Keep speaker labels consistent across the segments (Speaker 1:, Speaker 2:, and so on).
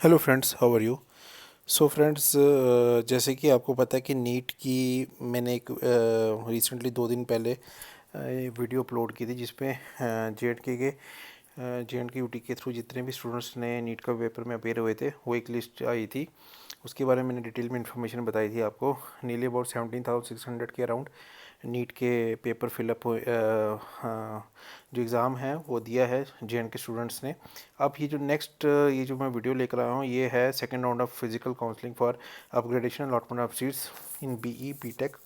Speaker 1: Hello friends, how are you. So friends, जैसे कि आपको पता है कि नीट की मैंने एक रिसेंटली 2 दिन पहले वीडियो अपलोड की थी जिसमें जे एंड के यूटी के थ्रू जितने भी स्टूडेंट्स ने नीट का पेपर में अपेयर हुए थे वो एक लिस्ट आई थी। उसके बारे में मैंने डिटेल में इन्फॉर्मेशन बताई थी आपको। नियरली अबाउट 17,600 के अराउंड नीट के पेपर फिलअप हो जो एग्ज़ाम है वो दिया है जे के स्टूडेंट्स ने। अब ये जो मैं वीडियो लेकर आया हूँ ये है second round of physical counselling for upgradation allotment of seats in BE BTech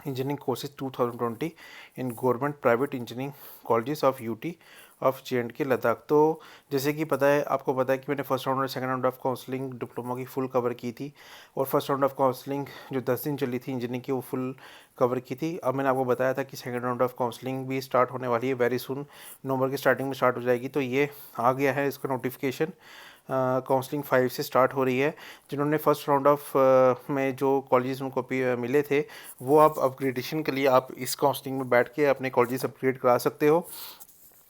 Speaker 1: engineering courses 2020 in government private engineering colleges of UT of J Ladakh. तो जैसे कि पता है, आपको पता है कि मैंने फर्स्ट राउंड और second round of counselling diploma की फुल कवर की थी और फर्स्ट राउंड ऑफ काउंसलिंग जो 10 दिन चली थी इंजीनियरिंग की वो फुल कवर की थी। अब मैंने आपको बताया था कि सेकंड राउंड ऑफ काउंसलिंग भी स्टार्ट होने वाली है वेरी सुन, नवंबर की स्टार्टिंग में स्टार्ट हो जाएगी। तो ये आ गया है इसका नोटिफिकेशन। काउंसलिंग 5 से स्टार्ट हो रही है। जिन्होंने फर्स्ट राउंड ऑफ में जो कॉलेजेस उनको मिले थे वो आप अपग्रेडेशन के लिए आप इस काउंसलिंग में बैठ के अपने कॉलेजेस अपग्रेड करा सकते हो।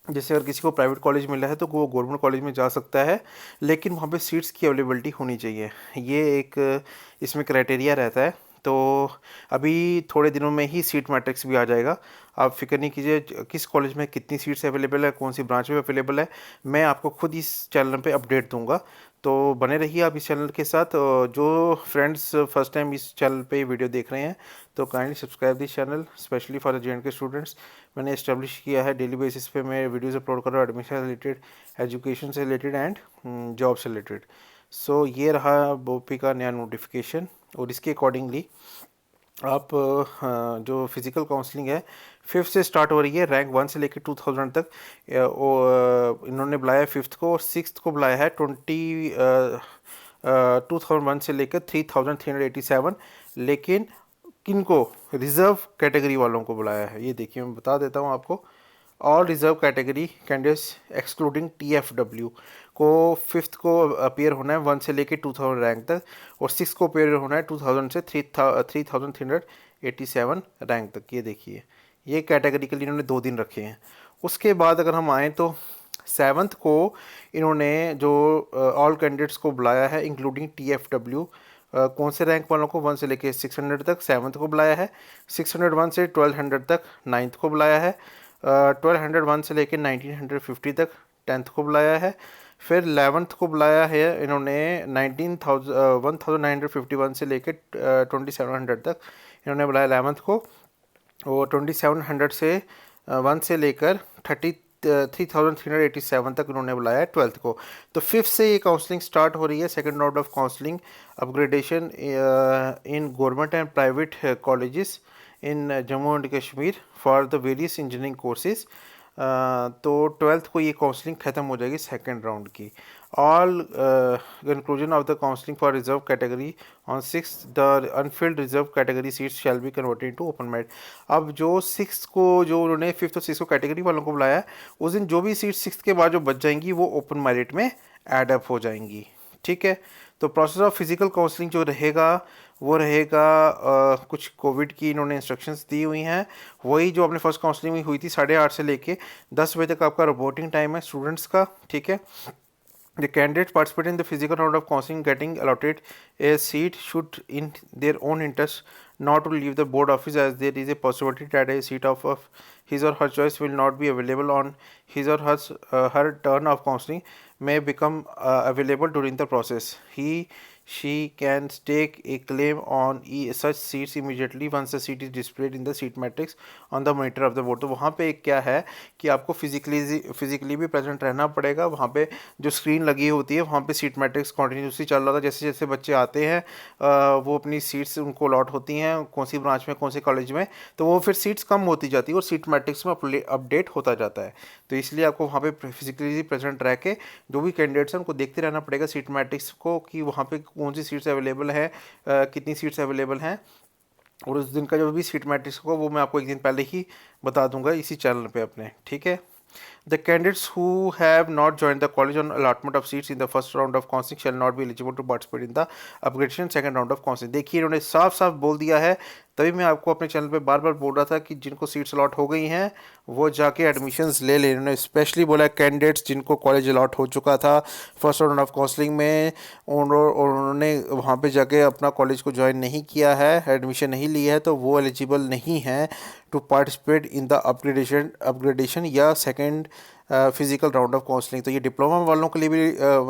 Speaker 1: जैसे अगर किसी को प्राइवेट कॉलेज मिला है तो वो गवर्नमेंट कॉलेज में जा सकता है, लेकिन वहाँ पे सीट्स की अवेलेबिलिटी होनी चाहिए। ये एक इसमें क्राइटेरिया रहता है। तो अभी थोड़े दिनों में ही सीट मैट्रिक्स भी आ जाएगा। आप फिक्र नहीं कीजिए किस कॉलेज में कितनी सीट्स अवेलेबल है, कौन सी ब्रांच में अवेलेबल है, मैं आपको खुद इस चैनल पे अपडेट दूंगा। तो बने रहिए आप इस चैनल के साथ। जो फ्रेंड्स फर्स्ट टाइम इस चैनल पे वीडियो देख रहे हैं तो kindly subscribe this channel specially for the J K students. मैंने इस्टेब्लिश किया है डेली बेसिस पे मैं वीडियोस अपलोड कर रहा हूँ एडमिशन से रिलेटेड, एजुकेशन से रिलेटेड एंड जॉब से रिलेटेड। सो ये रहा बोपी का नया नोटिफिकेशन और इसके अकॉर्डिंगली आप जो फिज़िकल काउंसलिंग है 5th से स्टार्ट हो रही है। रैंक 1 से लेकर 2000 तक इन्होंने बुलाया है 5th को और 6th को बुलाया है 2001 से लेकर 3387। लेकिन किन को? रिजर्व कैटेगरी वालों को बुलाया है। ये देखिए मैं बता देता हूँ आपको। All reserve category candidates excluding TFW को 5th को अपेयर होना है 1 से लेके 2000 रैंक तक और 6 को अपेयर होना है 2000 से 3387 रैंक तक। ये देखिए ये कैटेगरी के लिए इन्होंने 2 दिन रखे हैं। उसके बाद अगर हम आएँ तो 7th को इन्होंने जो ऑल कैंडिडेट्स को बुलाया है इंक्लूडिंग TFW। कौन से रैंक वालों को 1 से लेके 600 तक 7th को बुलाया है, 601 से 1200 तक 9th को बुलाया है, 1201 से लेकर 1950 तक 10th को बुलाया है। फिर 11th को बुलाया है इन्होंने 1951 से लेकर 2700 तक इन्होंने बुलाया 11th को और 2700 से 1 से लेकर 3387 तक उन्होंने बुलाया है 12th को। तो 5th से ये काउंसलिंग स्टार्ट हो रही है second round of counselling upgradation in government and private colleges in Jammu and Kashmir for the various engineering courses. तो 12th को ये काउंसलिंग ख़त्म हो जाएगी सेकेंड राउंड की। All conclusion of the counselling for reserve category on 6th the unfilled reserve category seats shall be converted to open merit. अब जो 6th को जो उन्होंने 5th और 6th को कैटेगरी वालों को बुलाया उस दिन जो भी सीट 6th के बाद जो बच जाएंगी वो ओपन मेरिट में एड अप हो जाएंगी। ठीक है। तो प्रोसेस ऑफ फिजिकल काउंसलिंग जो रहेगा वो रहेगा कुछ कोविड की इन्होंने इंस्ट्रक्शंस दी हुई हैं। वही जो अपने फर्स्ट काउंसलिंग में हुई थी 8:30 से लेके 10 बजे तक आपका रिपोर्टिंग टाइम है स्टूडेंट्स का। ठीक है। The candidates participating in the physical round of counseling getting allotted a seat should in their own interest not to leave the board office, as there is a possibility that a seat of his or her choice will not be available on his or her turn of counseling may become available during the process. She can stake a claim on such seats immediately once the seat is displayed in the seat matrix on the monitor of the board। तो वहाँ पे क्या है कि आपको physically भी present रहना पड़ेगा। वहाँ पे जो स्क्रीन लगी होती है वहाँ पे सीट मैट्रिक्स कॉन्टीन्यूसली चल रहा था। जैसे जैसे बच्चे आते हैं वो अपनी सीट्स उनको अलॉट होती हैं कौन सी ब्रांच में कौन से कॉलेज में, तो वो फिर सीट्स कम होती जाती है और सीट मैट्रिक्स में अपडेट होता जाता है। तो इसलिए आपको वहाँ पे फिजिकली प्रेजेंट रह के जो भी कैंडिडेट्स हैं उनको देखते रहना पड़ेगा सीट मैट्रिक्स को कि वहाँ पे कौन सी सीट्स अवेलेबल है, कितनी सीट्स अवेलेबल हैं। और उस दिन का जो भी सीट मैट्रिक्स होगा वो मैं आपको एक दिन पहले ही बता दूंगा इसी चैनल पे अपने। ठीक है। The candidates who have not joined the college on allotment of seats in the first round of counseling shall not be eligible to participate in the upgradation second round of counseling। देखिए इन्होंने साफ साफ बोल दिया है, तभी मैं आपको अपने चैनल पे बार बार बोल रहा था कि जिनको सीट्स अलॉट हो गई हैं वो जाके एडमिशन्स ले लें। इन्होंने स्पेशली बोला कैंडिडेट्स जिनको कॉलेज अलॉट हो चुका था फर्स्ट राउंड ऑफ काउंसलिंग में, उन्होंने वहाँ पे जाके अपना कॉलेज को ज्वाइन नहीं किया है, एडमिशन नहीं लिया है, तो वो एलिजिबल नहीं है to participate in the upgradation या second physical round of counselling. तो ये डिप्लोमा वालों के लिए भी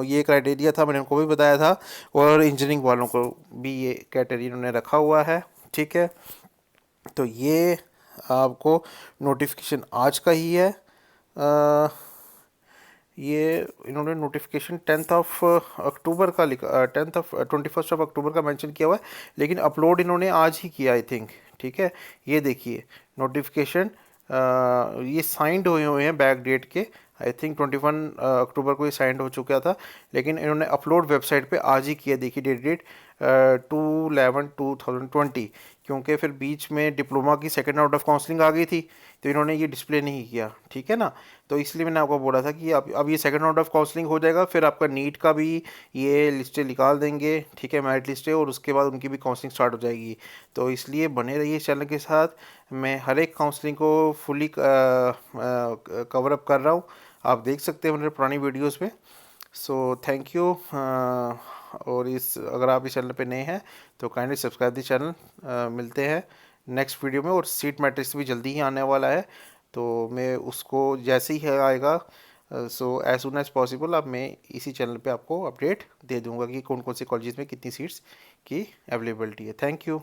Speaker 1: ये क्राइटेरिया था, मैंने उनको भी बताया था, और इंजीनियरिंग वालों को भी ये क्राइटेरिया इन्होंने रखा हुआ है। ठीक है, तो ये आपको नोटिफिकेशन आज का ही है। ये इन्होंने नोटिफिकेशन 10 अक्टूबर का लिखा, 21 अक्टूबर का मेंशन किया हुआ है, लेकिन अपलोड इन्होंने आज ही किया आई थिंक। ठीक है, ये देखिए नोटिफिकेशन, ये साइंड हुए हुए हैं बैक डेट के, आई थिंक 21 अक्टूबर को ये साइंड हो चुका था, लेकिन इन्होंने अपलोड वेबसाइट पे आज ही किया। देखिए डेट 2/11/2020, क्योंकि फिर बीच में डिप्लोमा की सेकेंड राउंड ऑफ काउंसलिंग आ गई थी, तो इन्होंने ये डिस्प्ले नहीं किया। ठीक है ना, तो इसलिए मैंने आपको बोला था कि अब ये सेकेंड राउंड ऑफ काउंसलिंग हो जाएगा, फिर आपका नीट का भी ये लिस्टें निकाल देंगे। ठीक है, मेरिट लिस्टें, और उसके बाद उनकी भी काउंसलिंग स्टार्ट हो जाएगी। तो इसलिए बने रहिए चैनल के साथ, मैं हर एक काउंसलिंग को फुली कवर अप कर रहा हूँ, आप देख सकते हैं मेरे पुरानी वीडियोज़ में। So thank you. और अगर आप इस चैनल पे नए हैं तो काइंडली सब्सक्राइब द चैनल। मिलते हैं नेक्स्ट वीडियो में, और सीट मैट्रिक्स भी जल्दी ही आने वाला है, तो मैं उसको जैसे ही आएगा, so as soon as possible अब मैं इसी चैनल पे आपको अपडेट दे दूंगा कि कौन कौन से कॉलेजेस में कितनी सीट्स की अवेलेबिलिटी है। Thank you.